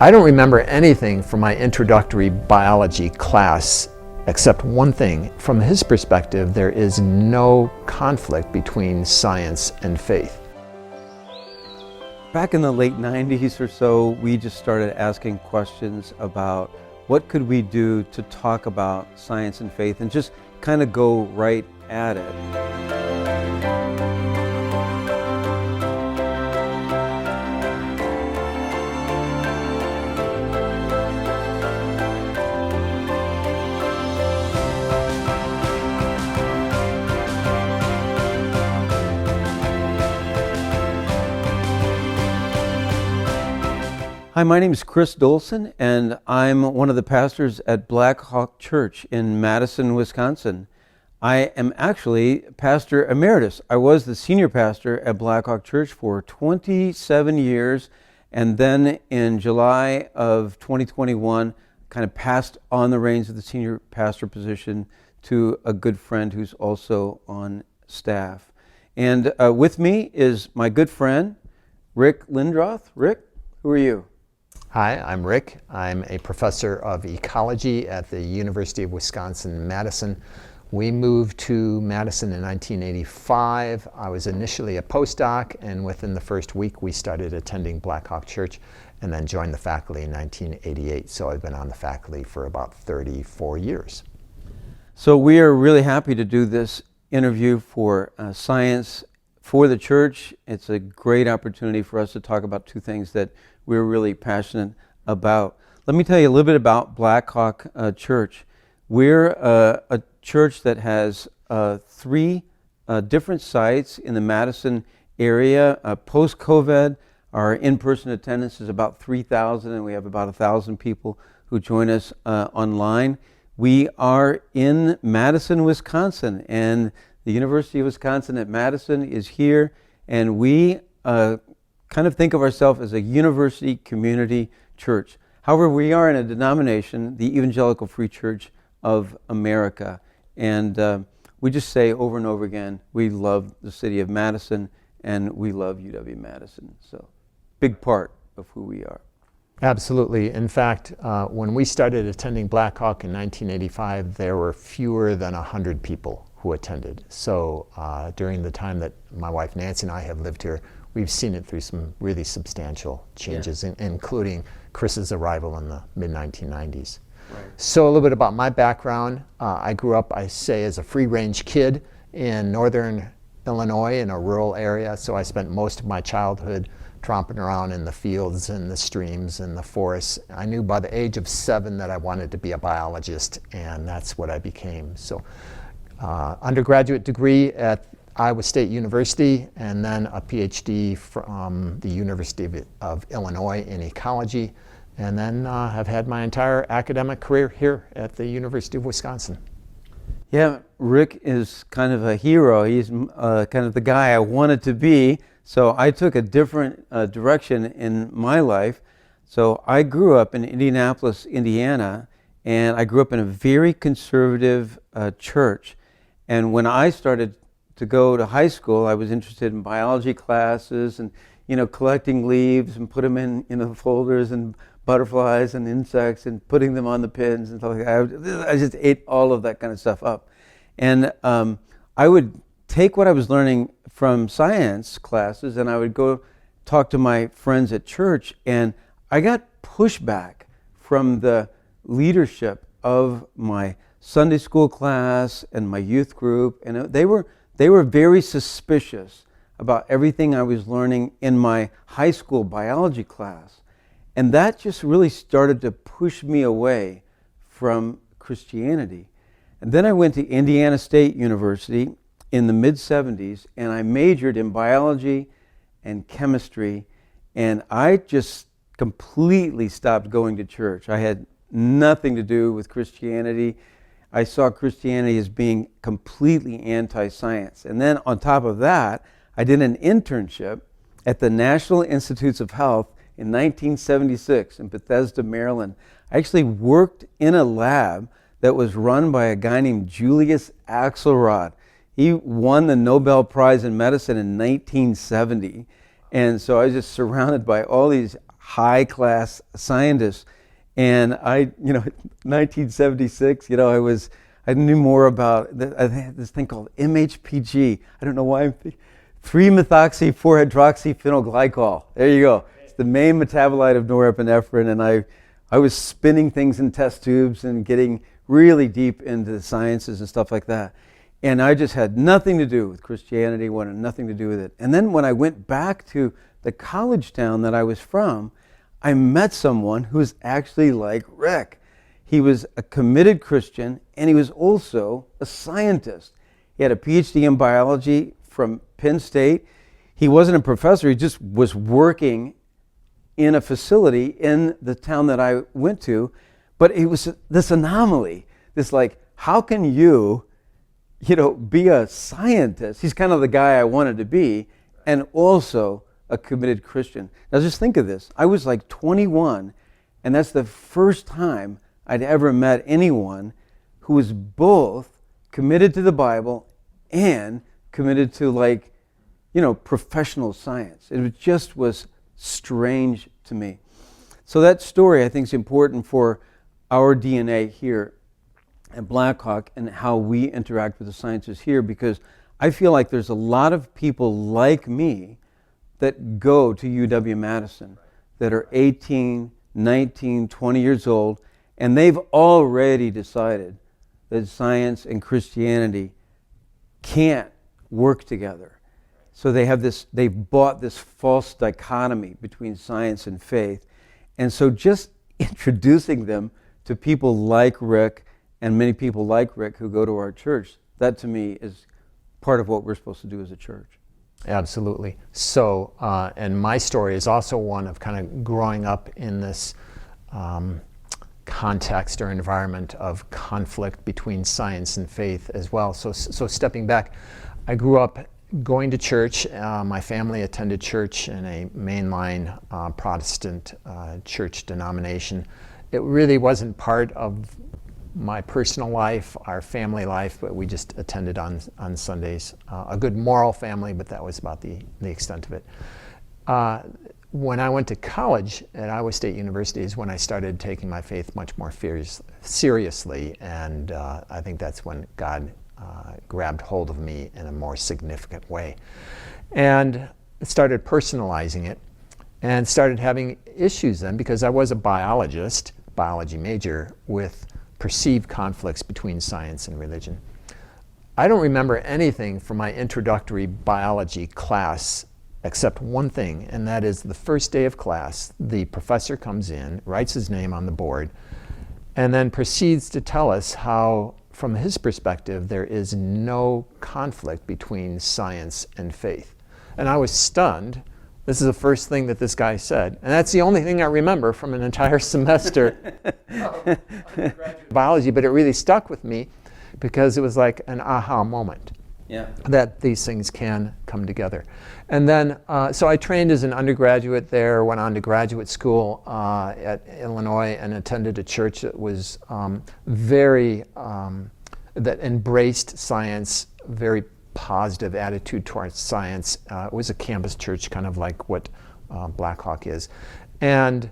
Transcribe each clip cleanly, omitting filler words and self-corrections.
I don't remember anything from my introductory biology class except one thing. From his perspective, there is no conflict between science and faith. Back in the late 90s or so, we just started asking questions about what could we do to talk about science and faith and just kind of go right at it. Hi, my name is Chris Dolson, and I'm one of the pastors at Blackhawk Church in Madison, Wisconsin. I am actually Pastor Emeritus. I was the senior pastor at Blackhawk Church for 27 years, and then in July of 2021, kind of passed on the reins of the senior pastor position to a good friend who's also on staff. And with me is my good friend, Rick Lindroth. Rick, who are you? Hi, I'm Rick. I'm a professor of ecology at the University of Wisconsin-Madison. We moved to Madison in 1985. I was initially a postdoc, and within the first week we started attending Blackhawk Church and then joined the faculty in 1988. So I've been on the faculty for about 34 years. So we are really happy to do this interview for Science for the Church. It's a great opportunity for us to talk about two things that we're really passionate about. Let me tell you a little bit about Blackhawk Church. We're a church that has three different sites in the Madison area. Post-COVID, our in-person attendance is about 3,000, and we have about 1,000 people who join us online. We are in Madison, Wisconsin, and the University of Wisconsin at Madison is here, and we kind of think of ourselves as a university community church. However, we are in a denomination, the Evangelical Free Church of America. And we just say over and over again, we love the city of Madison and we love UW-Madison. So, big part of who we are. Absolutely. In fact, when we started attending Blackhawk in 1985, there were fewer than 100 people who attended. So during the time that my wife Nancy and I have lived here, we've seen it through some really substantial changes, including Chris's arrival in the mid-1990s. Right. So a little bit about my background. I grew up, I say, as a free-range kid in northern Illinois in a rural area, so I spent most of my childhood tromping around in the fields and the streams and the forests. I knew by the age of 7 that I wanted to be a biologist, and that's what I became. So undergraduate degree at Iowa State University, and then a PhD from the University of Illinois in ecology, and then have had my entire academic career here at the University of Wisconsin. Yeah, Rick is kind of a hero. He's kind of the guy I wanted to be, so I took a different direction in my life. So I grew up in Indianapolis, Indiana, and I grew up in a very conservative church. And when I started to go to high school, I was interested in biology classes and, collecting leaves and put them in, folders and butterflies and insects and putting them on the pins and stuff like that. I just ate all of that kind of stuff up. And I would take what I was learning from science classes and I would go talk to my friends at church, and I got pushback from the leadership of my Sunday school class and my youth group, and they were very suspicious about everything I was learning in my high school biology class. And that just really started to push me away from Christianity. And then I went to Indiana State University in the mid-70s, and I majored in biology and chemistry, and I just completely stopped going to church. I had nothing to do with Christianity. I saw Christianity as being completely anti-science. And then on top of that, I did an internship at the National Institutes of Health in 1976 in Bethesda, Maryland. I actually worked in a lab that was run by a guy named Julius Axelrod. He won the Nobel Prize in Medicine in 1970. And so I was just surrounded by all these high-class scientists. And 1976, I knew more about, I had this thing called MHPG. I don't know why I'm thinking, 3-methoxy-4-hydroxyphenylglycol. There you go. It's the main metabolite of norepinephrine, and I was spinning things in test tubes and getting really deep into the sciences and stuff like that. And I just had nothing to do with Christianity, wanted nothing to do with it. And then when I went back to the college town that I was from, I met someone who was actually like Rick. He was a committed Christian, and he was also a scientist. He had a PhD in biology from Penn State. He wasn't a professor, he just was working in a facility in the town that I went to. But it was this anomaly, this like, how can you be a scientist? He's kind of the guy I wanted to be, and also a committed Christian. Now just think of this. I was like 21, and that's the first time I'd ever met anyone who was both committed to the Bible and committed to professional science. It just was strange to me. So that story I think is important for our DNA here at Blackhawk and how we interact with the sciences here, because I feel like there's a lot of people like me that go to UW-Madison that are 18, 19, 20 years old, and they've already decided that science and Christianity can't work together. So they've bought this false dichotomy between science and faith. And so just introducing them to people like Rick and many people like Rick who go to our church, that to me is part of what we're supposed to do as a church. Absolutely. So, and my story is also one of kind of growing up in this context or environment of conflict between science and faith as well. So stepping back, I grew up going to church. My family attended church in a mainline Protestant church denomination. It really wasn't part of my personal life, our family life, but we just attended on Sundays. A good moral family, but that was about the extent of it. When I went to college at Iowa State University is when I started taking my faith much more seriously, and I think that's when God grabbed hold of me in a more significant way. And started personalizing it, and started having issues then, because I was a biology major, with perceived conflicts between science and religion. I don't remember anything from my introductory biology class except one thing, and that is the first day of class, the professor comes in, writes his name on the board, and then proceeds to tell us how, from his perspective, there is no conflict between science and faith. And I was stunned. This is the first thing that this guy said. And that's the only thing I remember from an entire semester of biology, but it really stuck with me because it was like an aha moment. Yeah. That these things can come together. And then, so I trained as an undergraduate there, went on to graduate school at Illinois, and attended a church that was that embraced science, very positive attitude towards science. It was a campus church, kind of like what Blackhawk is, and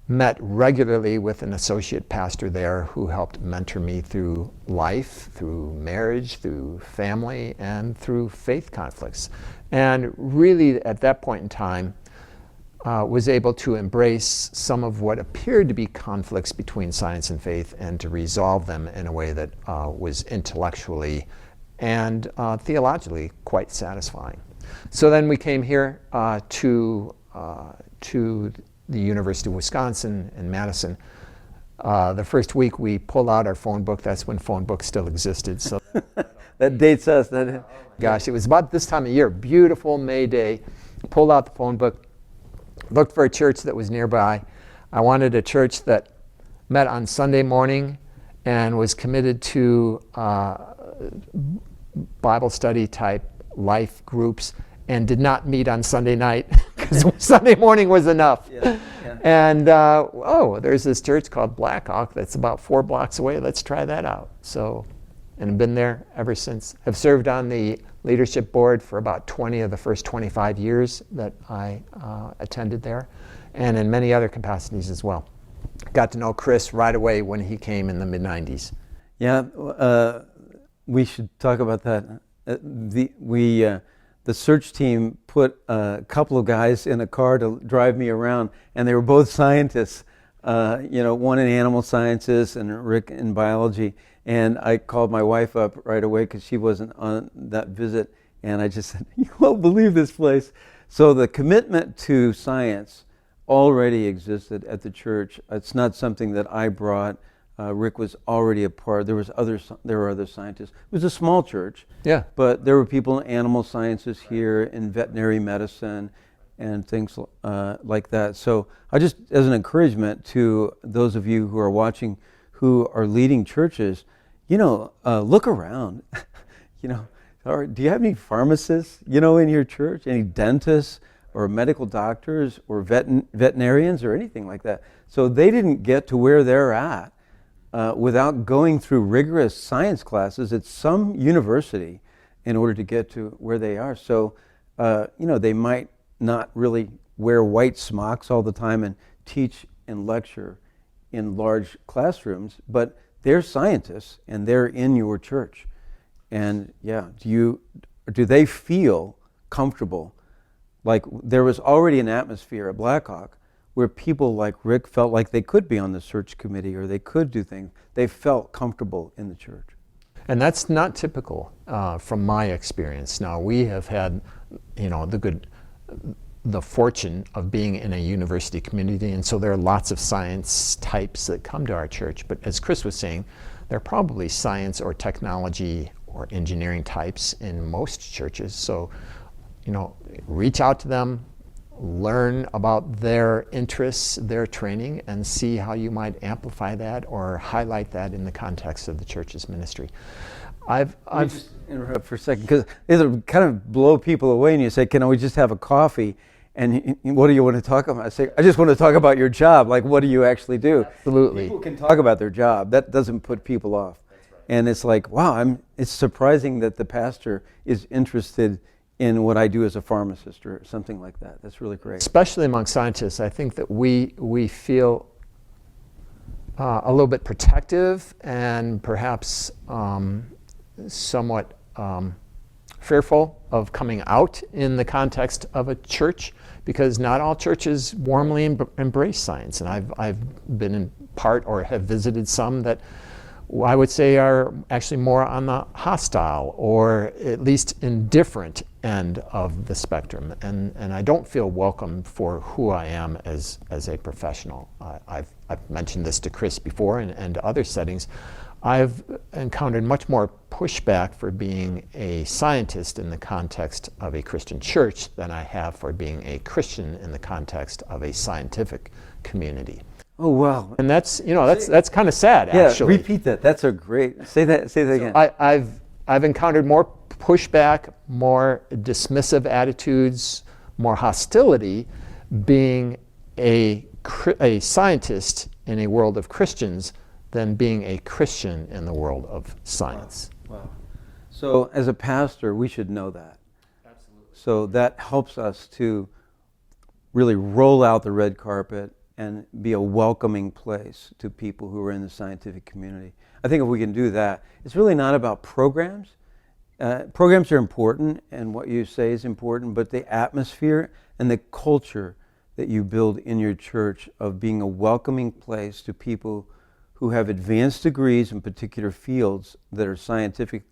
met regularly with an associate pastor there who helped mentor me through life, through marriage, through family, and through faith conflicts. And really, at that point in time, was able to embrace some of what appeared to be conflicts between science and faith and to resolve them in a way that was intellectually and theologically quite satisfying. So then we came here to the University of Wisconsin in Madison. The first week we pulled out our phone book. That's when phone books still existed. So that dates us. Gosh, it was about this time of year, beautiful May day. Pulled out the phone book, looked for a church that was nearby. I wanted a church that met on Sunday morning and was committed to Bible study type life groups and did not meet on Sunday night because Sunday morning was enough. Yeah. And there's this church called Blackhawk that's about 4 blocks away. Let's try that out. So and been there ever since. Have served on the leadership board for about 20 of the first 25 years that I attended there, and in many other capacities as well. Got to know Chris right away when he came in the mid-90s. Yeah, we should talk about that. The search team put a couple of guys in a car to drive me around, and they were both scientists. One in animal sciences and Rick in biology. And I called my wife up right away because she wasn't on that visit, and I just said, "You won't believe this place." So the commitment to science already existed at the church. It's not something that I brought. Rick was already a part. There were other scientists. It was a small church. Yeah. But there were people in animal sciences here, in veterinary medicine, and things like that. So I just, as an encouragement to those of you who are watching, who are leading churches, look around. Or do you have any pharmacists, in your church? Any dentists or medical doctors or veterinarians or anything like that? So they didn't get to where they're at without going through rigorous science classes at some university in order to get to where they are. So, they might not really wear white smocks all the time and teach and lecture in large classrooms, but they're scientists and they're in your church. And do they feel comfortable? Like there was already an atmosphere at Blackhawk where people like Rick felt like they could be on the search committee or they could do things. They felt comfortable in the church. And that's not typical from my experience. Now, we have had, the fortune of being in a university community, and so there are lots of science types that come to our church. But as Chris was saying, there are probably science or technology or engineering types in most churches. So, reach out to them, learn about their interests, their training, and see how you might amplify that or highlight that in the context of the church's ministry. I've just interrupt for a second, because it'll kind of blow people away, and you say, "Can we just have a coffee?" And what do you want to talk about? I say, "I just want to talk about your job. Like, what do you actually do?" Absolutely. People can talk about their job. That doesn't put people off. That's right. And it's like, wow, it's surprising that the pastor is interested in what I do as a pharmacist or something like that. That's really great. Especially among scientists, I think that we feel a little bit protective and perhaps somewhat fearful of coming out in the context of a church, because not all churches warmly embrace science. And I've been in part or have visited some that I would say are actually more on the hostile or at least indifferent end of the spectrum. And I don't feel welcome for who I am as a professional. I've mentioned this to Chris before and other settings. I've encountered much more pushback for being a scientist in the context of a Christian church than I have for being a Christian in the context of a scientific community. Oh, wow. And that's kind of sad, actually. Yeah, repeat that. That's a great, say that again. I've encountered more pushback, more dismissive attitudes, more hostility being a scientist in a world of Christians than being a Christian in the world of science. Wow. So as a pastor, we should know that. Absolutely. So that helps us to really roll out the red carpet and be a welcoming place to people who are in the scientific community. I think if we can do that, it's really not about programs. Programs are important, and what you say is important, but the atmosphere and the culture that you build in your church of being a welcoming place to people who have advanced degrees in particular fields that are scientific,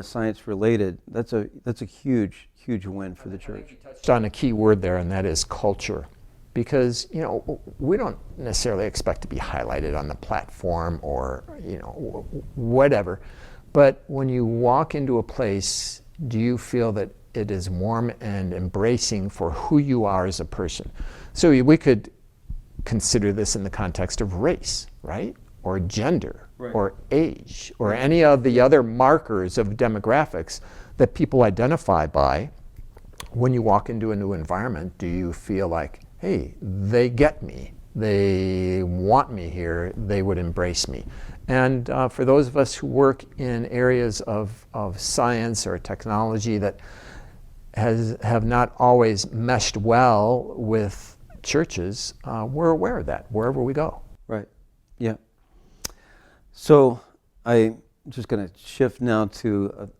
science related, that's a huge win for the church. You touched on a key word there, and that is culture. Because we don't necessarily expect to be highlighted on the platform or whatever, but when you walk into a place, do you feel that it is warm and embracing for who you are as a person? So we could consider this in the context of race, right? Or gender, right, or age, or any of the other markers of demographics that people identify by. When you walk into a new environment, do you feel like, hey, they get me, they want me here, they would embrace me? And for those of us who work in areas of science or technology that have not always meshed well with churches, we're aware of that wherever we go. Right. Yeah. So I'm just going to shift now to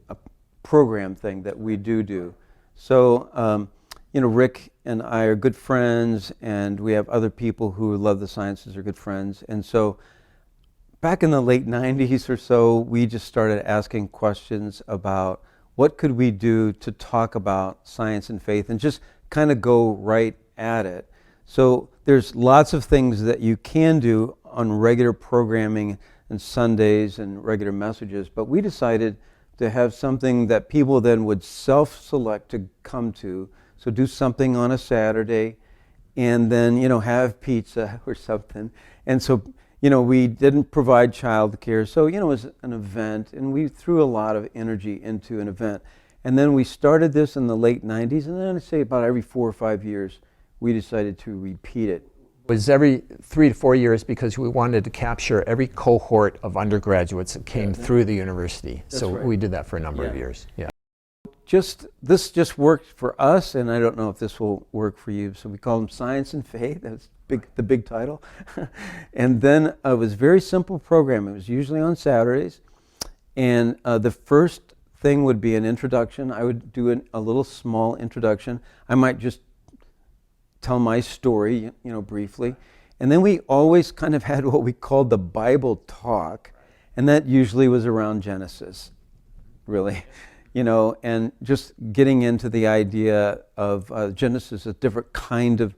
a program thing that we do. So, Rick and I are good friends, and we have other people who love the sciences are good friends. And so back in the late 90s or so, we just started asking questions about what could we do to talk about science and faith and just kind of go right at it. So there's lots of things that you can do on regular programming and Sundays and regular messages, but we decided to have something that people then would self-select to come to. So do something on a Saturday and then, have pizza or something. And so, we didn't provide childcare. So, it was an event, and we threw a lot of energy into an event. And then we started this in the late 90s, and then I'd say about every 4 or 5 years, we decided to repeat it. It was every 3 to 4 years because we wanted to capture every cohort of undergraduates that came through the university. So right. We did that for a number of years. Yeah. This just worked for us, and I don't know if this will work for you. So we call them Science and Faith. That's the big title. And then it was a very simple program. It was usually on Saturdays. And the first thing would be an introduction. I would do a little small introduction. I might just tell my story, briefly. And then we always kind of had what we called the Bible talk. And that usually was around Genesis, really. And just getting into the idea of Genesis, a different kind of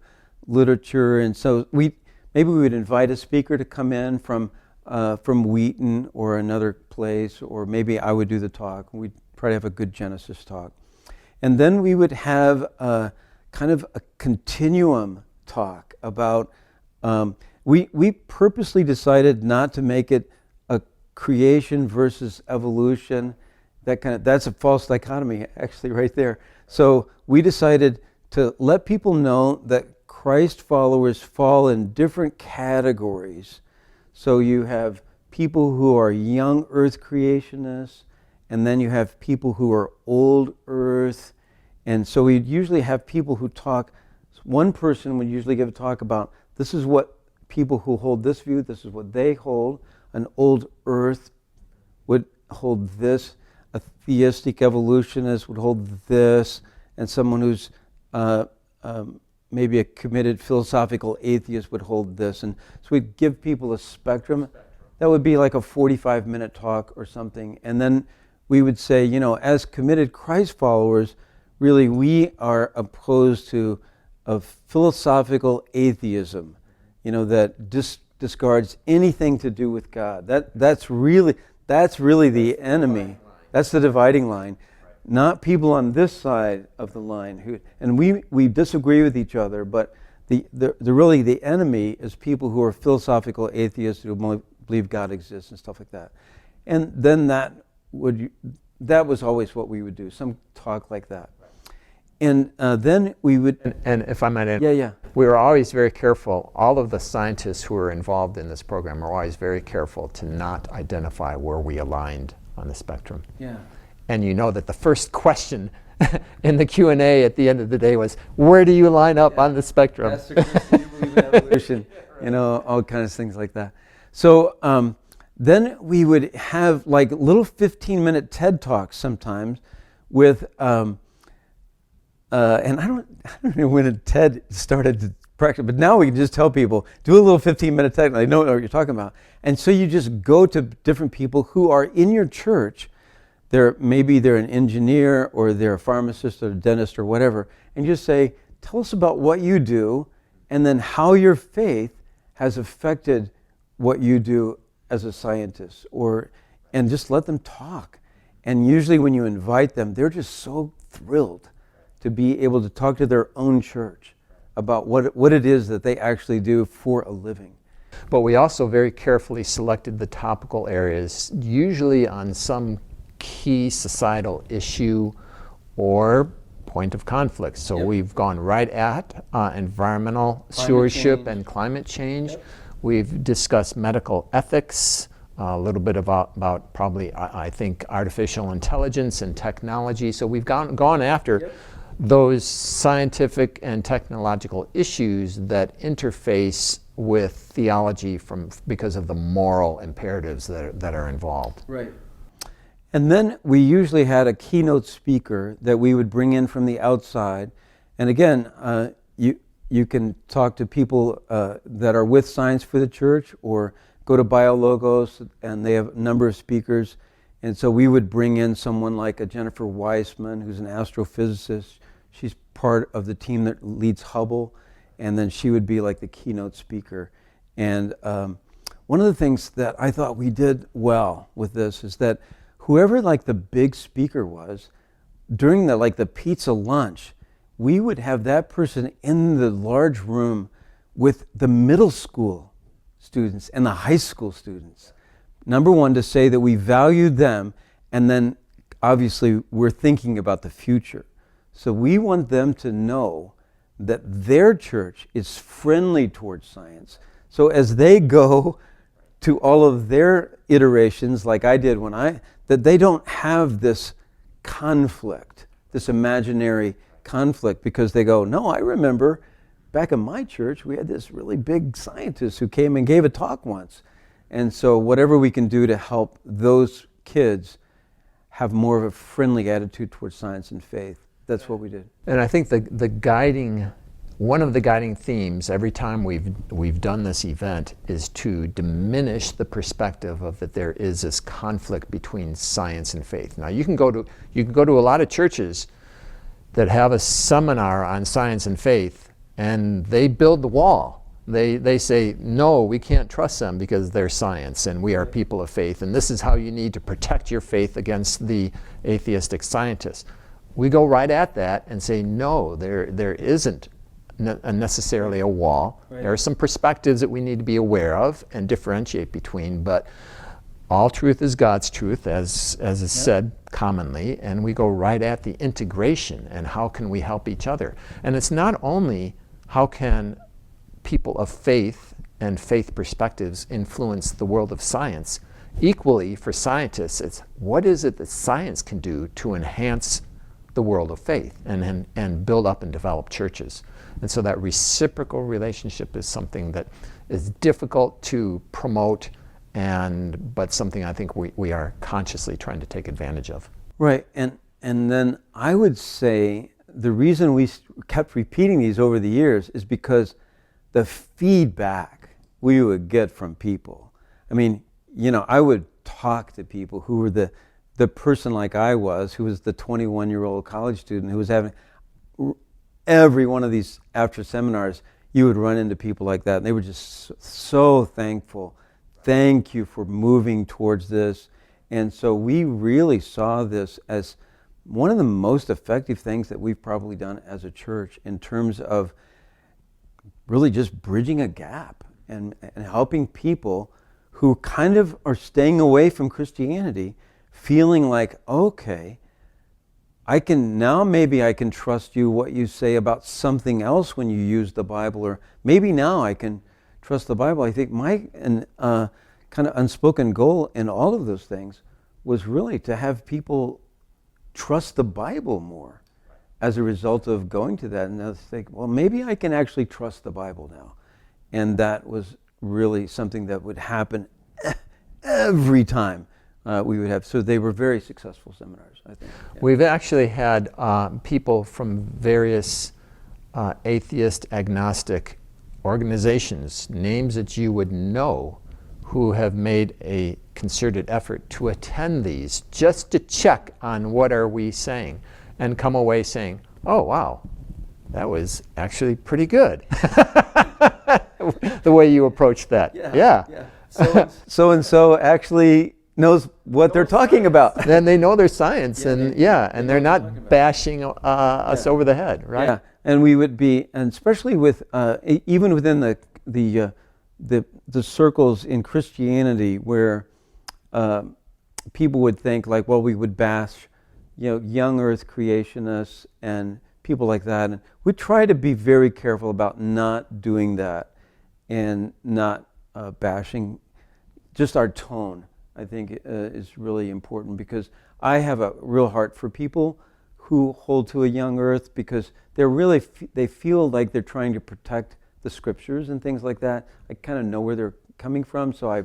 literature. And so maybe we would invite a speaker to come in from Wheaton or another place, or maybe I would do the talk. We'd try to have a good Genesis talk. And then we would have kind of a continuum talk about, we purposely decided not to make it a creation versus evolution. That's a false dichotomy, actually, right there. So we decided to let people know that Christ followers fall in different categories. So you have people who are young earth creationists, and then you have people who are old earth. And so we'd usually have people who talk. One person would usually give a talk about, this is what people who hold this view, this is what they hold. An old earth would hold this. A theistic evolutionist would hold this, and someone who's maybe a committed philosophical atheist would hold this. And so we'd give people a spectrum. That would be like a 45-minute talk or something. And then we would say, as committed Christ followers, really we are opposed to a philosophical atheism, that discards anything to do with God. That's really the enemy. That's the dividing line. Not people on this side of the line and we disagree with each other, but really the enemy is people who are philosophical atheists who believe God exists and stuff like that. And then that was always what we would do, some talk like that. And then we would... And if I might add, yeah. We were always very careful, all of the scientists who were involved in this program were always very careful to not identify where we aligned on the spectrum. Yeah. And that the first question in the Q&A at the end of the day was, where do you line up on the spectrum? Pastor Chris, do you believe in evolution? All kinds of things like that. So then we would have like little 15-minute TED Talks sometimes with, and I don't know when TED started to practice, but now we can just tell people, do a little 15-minute TED, they know what you're talking about. And so you just go to different people who are in your church. Maybe they're an engineer, or they're a pharmacist or a dentist or whatever, and just say, tell us about what you do, and then how your faith has affected what you do as a scientist, and just let them talk. And usually when you invite them, they're just so thrilled to be able to talk to their own church about what it is that they actually do for a living. But we also very carefully selected the topical areas, usually on some key societal issue or point of conflict. So we've gone right at environmental stewardship and climate change. We've discussed medical ethics, a little bit about probably, I think, artificial intelligence and technology. So we've gone after those scientific and technological issues that interface with theology because of the moral imperatives that are involved. Right. And then we usually had a keynote speaker that we would bring in from the outside. And again, you can talk to people that are with Science for the Church, or go to BioLogos, and they have a number of speakers. And so we would bring in someone like a Jennifer Weissman, who's an astrophysicist. She's part of the team that leads Hubble, and then she would be like the keynote speaker. And one of the things that I thought we did well with this is that whoever like the big speaker was, during the pizza lunch, we would have that person in the large room with the middle school students and the high school students. Number one, to say that we valued them, and then obviously we're thinking about the future. So we want them to know that their church is friendly towards science. So as they go to all of their iterations, like I did that they don't have this conflict, this imaginary conflict, because they go, no, I remember back in my church, we had this really big scientist who came and gave a talk once. And so whatever we can do to help those kids have more of a friendly attitude towards science and faith, that's what we did. And I think one of the guiding themes every time we've done this event is to diminish the perspective of that there is this conflict between science and faith. Now you can go to a lot of churches that have a seminar on science and faith, and they build the wall. They say, no, we can't trust them because they're science and we are people of faith, and this is how you need to protect your faith against the atheistic scientists. We go right at that and say, no, there isn't necessarily a wall. Right. There are some perspectives that we need to be aware of and differentiate between, but all truth is God's truth, as is said commonly, and we go right at the integration and how can we help each other. And it's not only how can people of faith and faith perspectives influence the world of science. Equally, for scientists, it's what is it that science can do to enhance the world of faith and build up and develop churches. And so that reciprocal relationship is something that is difficult to promote, but something I think we are consciously trying to take advantage of. Right, and then I would say the reason we kept repeating these over the years is because the feedback we would get from people. I mean, I would talk to people who were the person like I was, who was the 21-year-old college student who was having every one of these after seminars. You would run into people like that, and they were just so thankful. Thank you for moving towards this. And so we really saw this as one of the most effective things that we've probably done as a church in terms of really just bridging a gap and helping people who kind of are staying away from Christianity, feeling like, okay, maybe I can trust you what you say about something else when you use the Bible, or maybe now I can trust the Bible. I think my kind of unspoken goal in all of those things was really to have people trust the Bible more as a result of going to that. And I think, well, maybe I can actually trust the Bible now. And that was really something that would happen every time we would have. So they were very successful seminars, I think. Yeah. We've actually had people from various atheist, agnostic organizations, names that you would know, who have made a concerted effort to attend these just to check on what are we saying and come away saying, oh, wow, that was actually pretty good. The way you approached that. Yeah. So-and-so actually knows what they're talking about. Then they know their science, and they're not bashing us over the head, right? Yeah, and we would be, and especially with, even within the circles in Christianity where people would think like, well, we would bash, young earth creationists and people like that. And we try to be very careful about not doing that and not bashing just our tone, I think, is really important, because I have a real heart for people who hold to a young earth, because they're really, they feel like they're trying to protect the scriptures and things like that. I kind of know where they're coming from, so I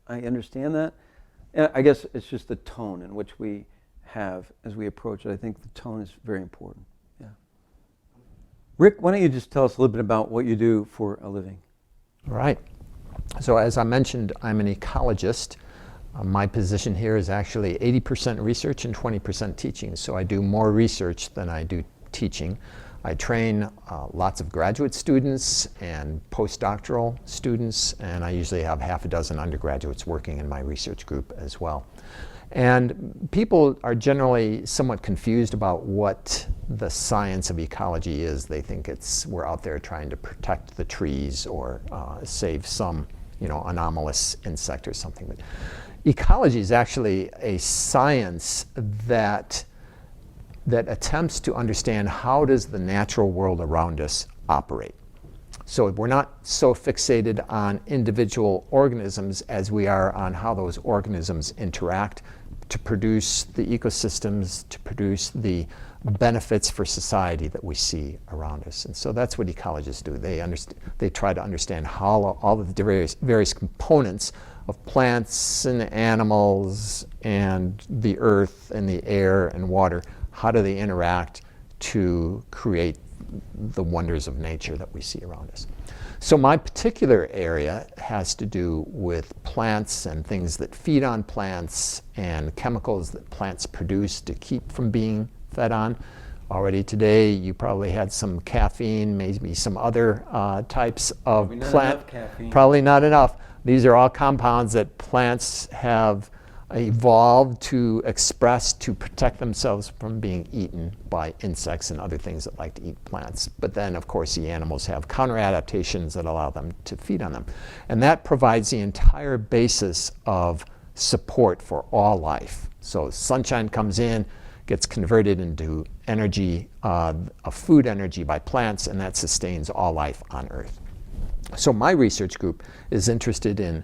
understand that. I guess it's just the tone in which we have as we approach it. I think the tone is very important. Yeah. Rick, why don't you just tell us a little bit about what you do for a living? All right. So as I mentioned, I'm an ecologist. My position here is actually 80% research and 20% teaching. So I do more research than I do teaching. I train lots of graduate students and postdoctoral students, and I usually have half a dozen undergraduates working in my research group as well. And people are generally somewhat confused about what the science of ecology is. They think we're out there trying to protect the trees or save some, anomalous insect or something. But ecology is actually a science that attempts to understand how does the natural world around us operate. So we're not so fixated on individual organisms as we are on how those organisms interact to produce the ecosystems, to produce the benefits for society that we see around us. And so that's what ecologists do. They try to understand how all of the various components of plants and animals and the earth and the air and water, how do they interact to create the wonders of nature that we see around us. So my particular area has to do with plants and things that feed on plants and chemicals that plants produce to keep from being fed on. Already today, you probably had some caffeine, maybe some other types of plant. Probably not enough. These are all compounds that plants have evolved to express to protect themselves from being eaten by insects and other things that like to eat plants. But then, of course, the animals have counter-adaptations that allow them to feed on them. And that provides the entire basis of support for all life. So sunshine comes in, gets converted into energy, a food energy by plants, and that sustains all life on Earth. So my research group is interested in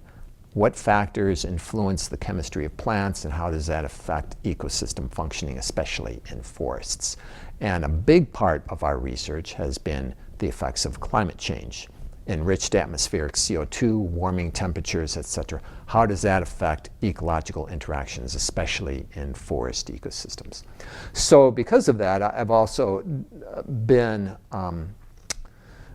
what factors influence the chemistry of plants and how does that affect ecosystem functioning, especially in forests. And a big part of our research has been the effects of climate change, enriched atmospheric CO2, warming temperatures, etc. How does that affect ecological interactions, especially in forest ecosystems? So because of that, I've also been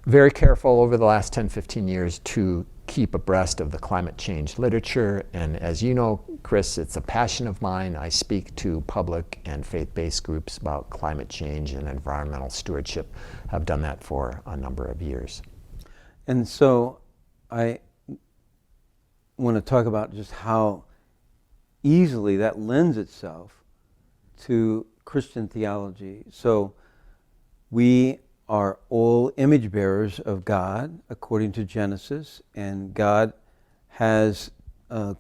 very careful over the last 10, 15 years to keep abreast of the climate change literature. And as you know, Chris, it's a passion of mine. I speak to public and faith-based groups about climate change and environmental stewardship. I've done that for a number of years. And so I want to talk about just how easily that lends itself to Christian theology. So we are all image bearers of God according to Genesis, and God has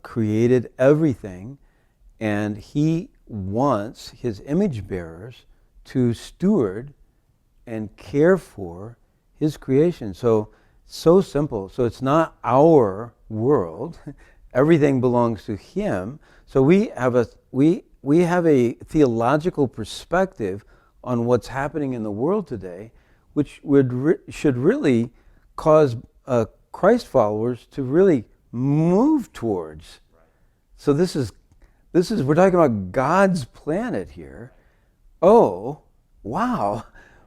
created everything, and He wants His image bearers to steward and care for His creation. So simple. So it's not our world. Everything belongs to Him. So we have a theological perspective on what's happening in the world today, which should really cause Christ followers to really move towards. Right. So this is we're talking about God's planet here. Oh, wow!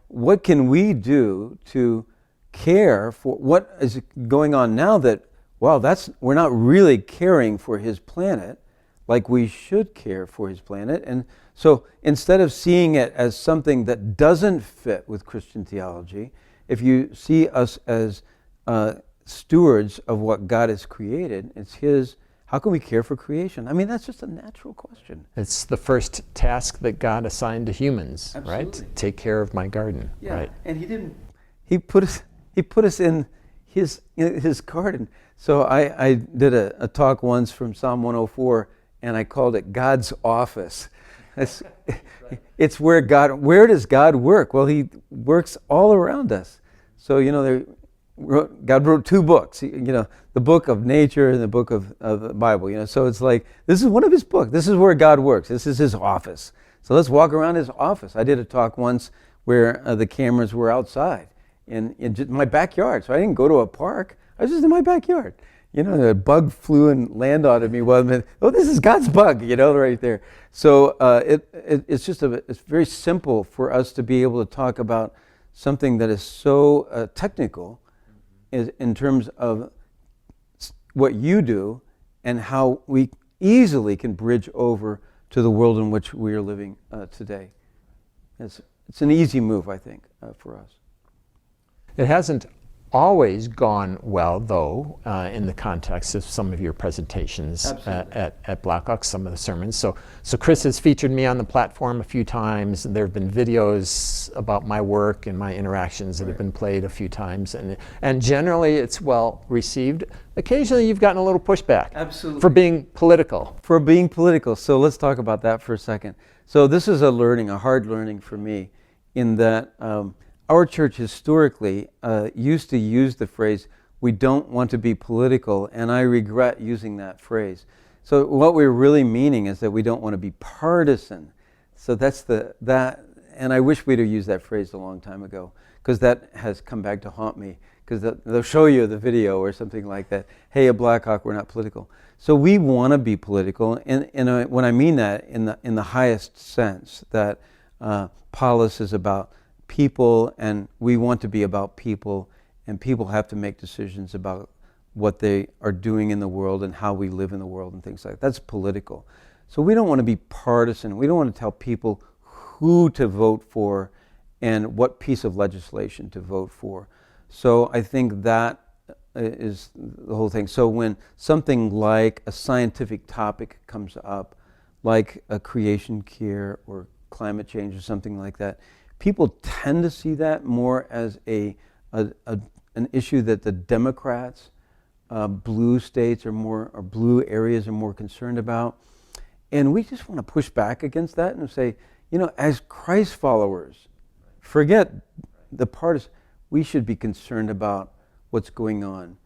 What can we do to care for what is going on now? That we're not really caring for His planet like we should care for His planet. And so instead of seeing it as something that doesn't fit with Christian theology, if you see us as stewards of what God has created, it's His, how can we care for creation? I mean, that's just a natural question. It's the first task that God assigned to humans, Absolutely. Right? Take care of my garden, yeah. Right? And He put us in His garden. So I did a talk once from Psalm 104, and I called it God's office. It's where does God work? Well, He works all around us. So, God wrote 2 books, the book of nature and the book of the Bible, so it's like, this is one of his books. This is where God works. This is his office. So let's walk around his office. I did a talk once where the cameras were outside in my backyard. So I didn't go to a park. I was just in my backyard. A bug flew and landed on me. This is God's bug, right there. So it's very simple for us to be able to talk about something that is so technical in terms of what you do and how we easily can bridge over to the world in which we are living today. It's an easy move, I think, for us. It hasn't always gone well, though, in the context of some of your presentations at Blackhawk, some of the sermons. So Chris has featured me on the platform a few times, and there have been videos about my work and my interactions that have been played a few times, and generally it's well received. Occasionally you've gotten a little pushback. Absolutely. For being political. For being political. So let's talk about that for a second. So this is a hard learning for me, in that our church historically used to use the phrase, "We don't want to be political," and I regret using that phrase. So what we're really meaning is that we don't want to be partisan. So that's and I wish we'd have used that phrase a long time ago, because that has come back to haunt me, because they'll show you the video or something like that. Hey, at Blackhawk, we're not political. So we want to be political, and when I mean that in the highest sense, that polis is about people, and we want to be about people, and people have to make decisions about what they are doing in the world and how we live in the world and things like that. That's political. So we don't want to be partisan. We don't want to tell people who to vote for and what piece of legislation to vote for. So I think that is the whole thing. So when something like a scientific topic comes up, like a creation care or climate change or something like that, people tend to see that more as an issue that the Democrats, blue states or blue areas are more concerned about. And we just want to push back against that and say, as Christ followers, forget the partisan. We should be concerned about what's going on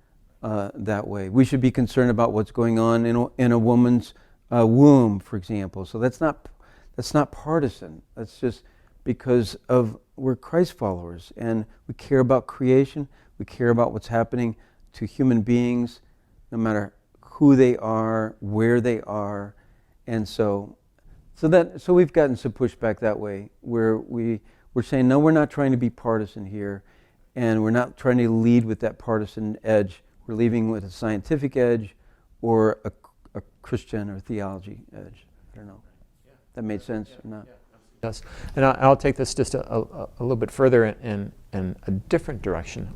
that way. We should be concerned about what's going on in a woman's womb, for example. So that's not partisan. That's just because we're Christ followers, and we care about creation. We care about what's happening to human beings, no matter who they are, where they are, and so we've gotten some pushback that way, where we're saying, no, we're not trying to be partisan here, and we're not trying to lead with that partisan edge. We're leading with a scientific edge or a Christian or theology edge. I don't know. That made sense or not? Yes, and I'll take this just a little bit further in a different direction.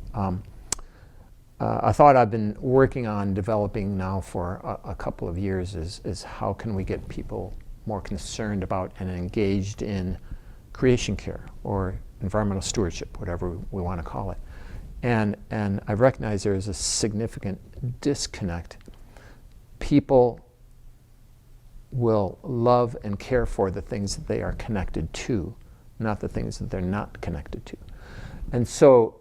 A thought I've been working on developing now for a couple of years is how can we get people more concerned about and engaged in creation care or environmental stewardship, whatever we want to call it. And I recognize there is a significant disconnect. People will love and care for the things that they are connected to, not the things that they're not connected to. And so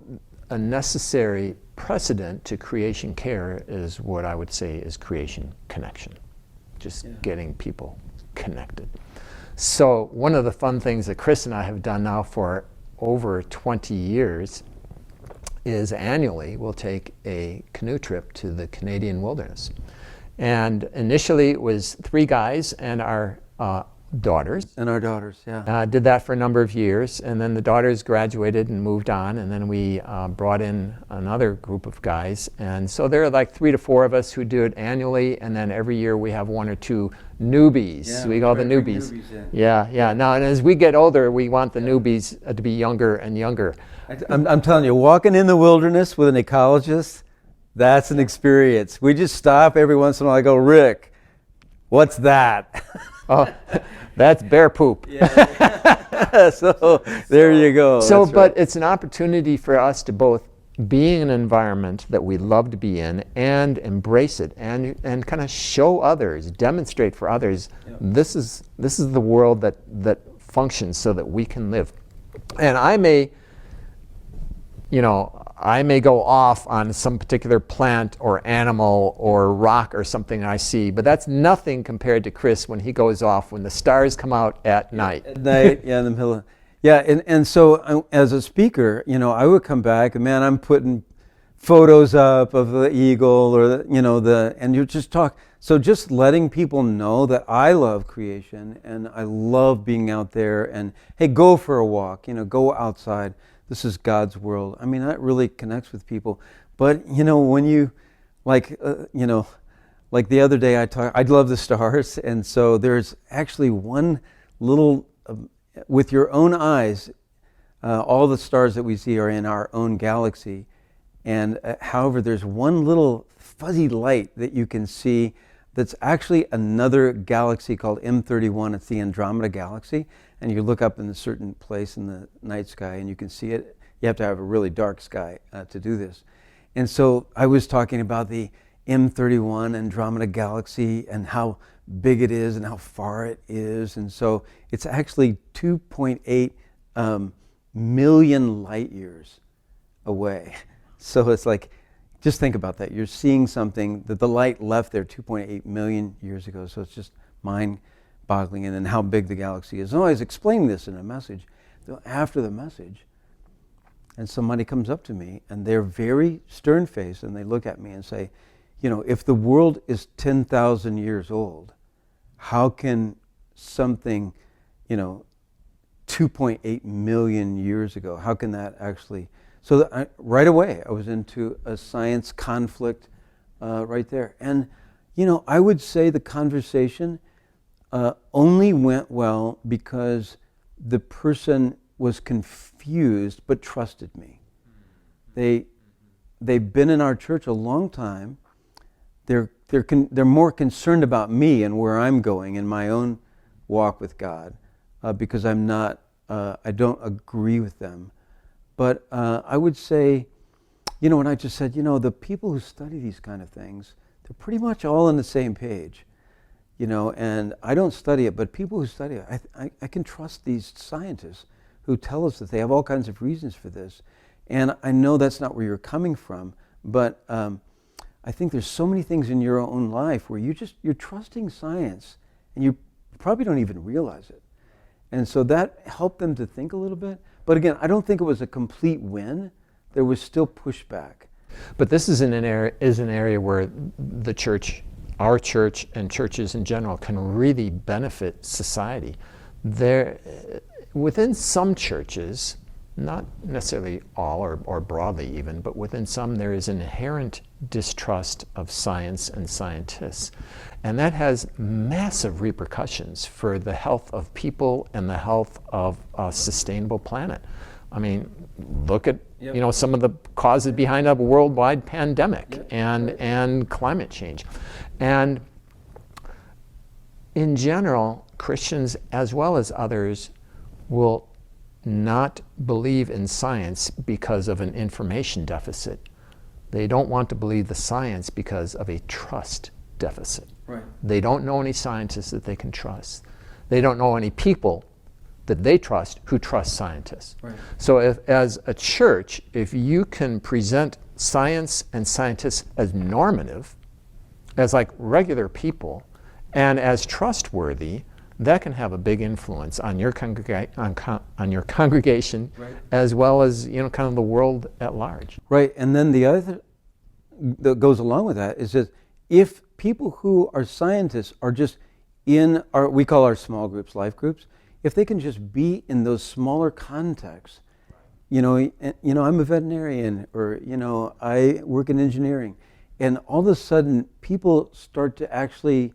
a necessary precedent to creation care is what I would say is creation connection, just getting people connected. So one of the fun things that Chris and I have done now for over 20 years is annually we'll take a canoe trip to the Canadian wilderness. And initially it was 3 guys and our daughters. And our daughters, yeah. Did that for a number of years, and then the daughters graduated and moved on, and then we brought in another group of guys. And so there are like 3 to 4 of us who do it annually, and then every year we have 1 or 2 newbies. Yeah, we call the newbies. Yeah. Now, and as we get older, we want the newbies to be younger and younger. I'm telling you, walking in the wilderness with an ecologist, that's an experience. We just stop every once in a while. I go, Rick, what's that? Oh, that's bear poop. So there you go. So, that's but right. it's an opportunity for us to both be in an environment that we love to be in and embrace it and kind of show others, demonstrate for others, this is the world that functions so that we can live. And I may, I may go off on some particular plant or animal or rock or something I see, but that's nothing compared to Chris when he goes off when the stars come out at night. At night, yeah, in the middle. Yeah, and so as a speaker, I would come back and man, I'm putting photos up of the eagle or and you just talk. So just letting people know that I love creation and I love being out there and hey, go for a walk, go outside. This is God's world. I mean, that really connects with people. But when you like the other day I love the stars, and so there's actually one little with your own eyes, all the stars that we see are in our own galaxy. And however, there's one little fuzzy light that you can see that's actually another galaxy called M31. It's the Andromeda Galaxy. And you look up in a certain place in the night sky and you can see it. You have to have a really dark sky to do this. And so I was talking about the M31 Andromeda Galaxy and how big it is and how far it is. And so it's actually 2.8 million light years away. So it's like, just think about that. You're seeing something that the light left there 2.8 million years ago. So it's just mind-boggling. And then how big the galaxy is. And I was explaining this in a message. After the message, and somebody comes up to me, and they're very stern-faced, and they look at me and say, if the world is 10,000 years old, how can something, 2.8 million years ago, how can that actually... So right away, I was into a science conflict right there. And, I would say the conversation only went well because the person was confused but trusted me. They've been in our church a long time. They're more concerned about me and where I'm going in my own walk with God because I don't agree with them. But I would say, when I just said, the people who study these kind of things, they're pretty much all on the same page, and I don't study it, but people who study it, I can trust these scientists who tell us that they have all kinds of reasons for this. And I know that's not where you're coming from, but I think there's so many things in your own life where you're trusting science, and you probably don't even realize it. And so that helped them to think a little bit. But again, I don't think it was a complete win. There was still pushback. But this is an area where the church, our church, and churches in general can really benefit society. Within some churches, not necessarily all or broadly even, but within some there is inherent distrust of science and scientists. And that has massive repercussions for the health of people and the health of a sustainable planet. I mean, look at some of the causes behind a worldwide pandemic and climate change. And in general, Christians as well as others will not believe in science because of an information deficit. They don't want to believe the science because of a trust deficit. Right. They don't know any scientists that they can trust. They don't know any people that they trust who trust scientists. Right. So as a church, if you can present science and scientists as normative, as like regular people, and as trustworthy, that can have a big influence on your on your congregation, right, as well as kind of the world at large. Right, and then the other that goes along with that is that if people who are scientists are just in we call our small groups life groups, if they can just be in those smaller contexts, I'm a veterinarian, or I work in engineering, and all of a sudden people start to actually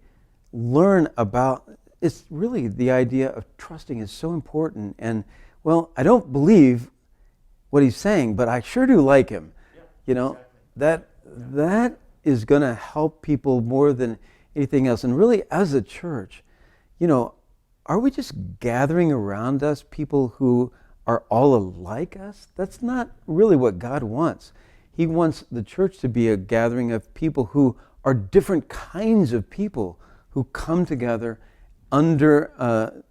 learn about. It's really the idea of trusting is so important. And well, I don't believe what he's saying, but I sure do like him. Yeah, exactly. That is going to help people more than anything else. And really, as a church, are we just gathering around us people who are all alike us? That's not really what God wants. He wants the church to be a gathering of people who are different kinds of people who come together under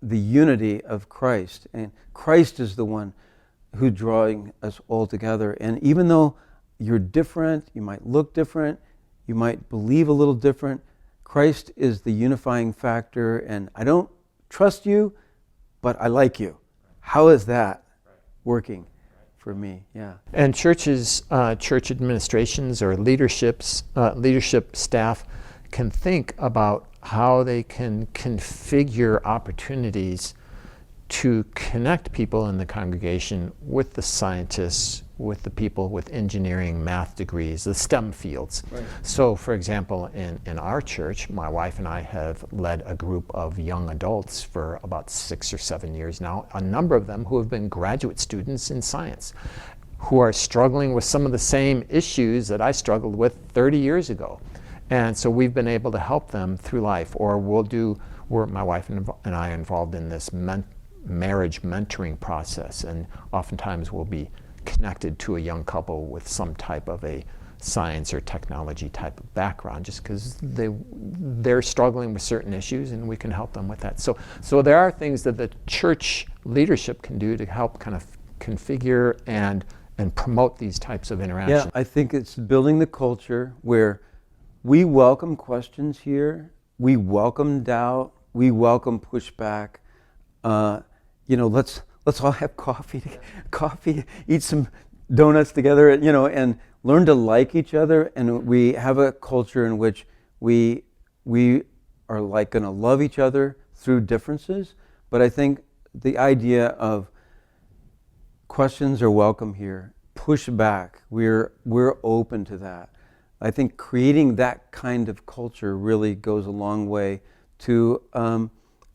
the unity of Christ. And Christ is the one who's drawing us all together. And even though you're different, you might look different, you might believe a little different, Christ is the unifying factor, and I don't trust you, but I like you. How is that working for me? Yeah. And churches, church administrations or leadership staff can think about how they can configure opportunities to connect people in the congregation with the scientists, with the people with engineering, math degrees, the STEM fields. Right. So, for example, in our church, my wife and I have led a group of young adults for about 6 or 7 years now, a number of them who have been graduate students in science, who are struggling with some of the same issues that I struggled with 30 years ago. And so we've been able to help them through life, or my wife and I are involved in this marriage mentoring process, and oftentimes we'll be connected to a young couple with some type of a science or technology type of background, just because they're struggling with certain issues, and we can help them with that. So there are things that the church leadership can do to help kind of configure and promote these types of interactions. Yeah, I think it's building the culture where we welcome questions here, we welcome doubt, we welcome pushback. Let's all have coffee, eat some donuts together, and learn to like each other. And we have a culture in which we are like going to love each other through differences. But I think the idea of questions are welcome here, pushback, we're open to that. I think creating that kind of culture really goes a long way to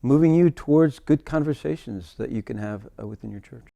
moving you towards good conversations that you can have within your church.